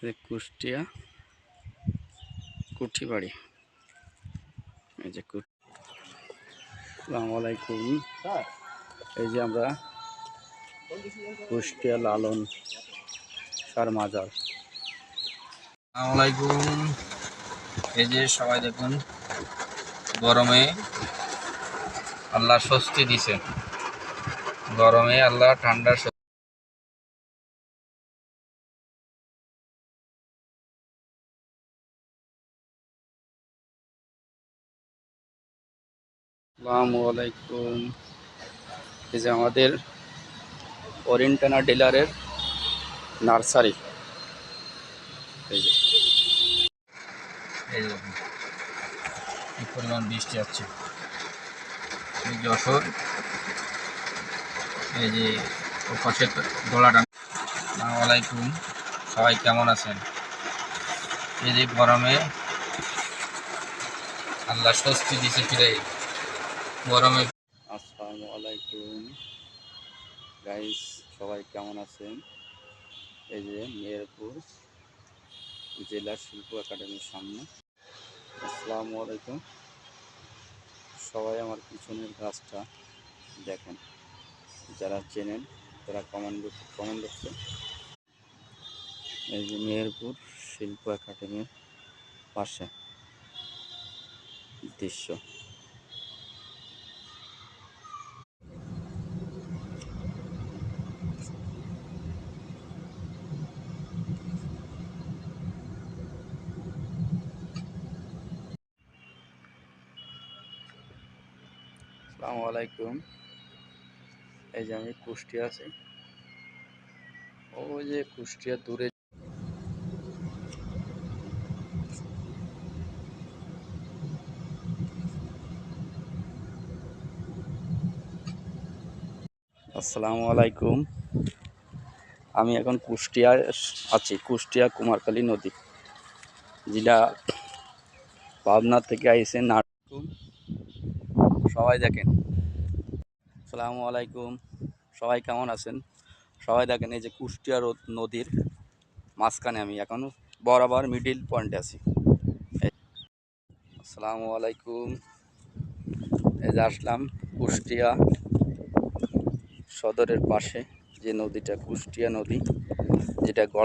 কুষ্টিয়া কুঠিবাড়ি। এই যে আসসালামু আলাইকুম। এই যে আমরা কুষ্টিয়া লালন শাহ মাজার। আসসালামু আলাইকুম। এই যে সবাই দেখুন, গরমে আল্লাহ স্বস্তি দিছে, গরমে আল্লাহ ঠান্ডা। আসসালামু আলাইকুম। এই যে আমাদের ওরিয়েন্টানা ডিলারের নার্সারি। এই যে এই দেখুন কি পরিমাণ বৃষ্টি হচ্ছে। এই যশোর, এই যে ওর পাশে গলাটা। আসসালামু আলাইকুম, সবাই কেমন আছেন? এই যে গরমে আল্লাহ স্বস্তি দিছে, ফিরে গরমে। আসসালামু আলাইকুম গাইস, সবাই কেমন আছেন? এই যে মেহেরপুর জেলা শিল্প একাডেমির সামনে। আসসালামু আলাইকুম। সবাই আমার পিছনের গাছটা দেখেন, যারা চেনেন তারা কমেন্ট বক্সে। এই যে মেহেরপুর শিল্প একাডেমির পাশে দৃশ্য। আসসালামু আলাইকুম। এই যে আমি কুষ্টিয়া আছি, ওই যে কুষ্টিয়া দূরে। আসসালামু আলাইকুম। আমি এখন কুষ্টিয়ায় আছি, কুষ্টিয়া কুমারখালী নদী, যেটা পাবনা থেকে আইসে নাটকুম। সবাই দেখেন। আসসালামু আলাইকুম, সবাই কেমন আছেন? সবাই দেখেন, এই যে কুষ্টিয়া নদীর মাঝখানে আমি এখন বরাবর মিডিল পয়েন্টে আছি। আসসালামু আলাইকুম। এই যে আসলাম কুষ্টিয়া সদরের পাশে যে নদীটা, কুষ্টিয়া নদী, যেটা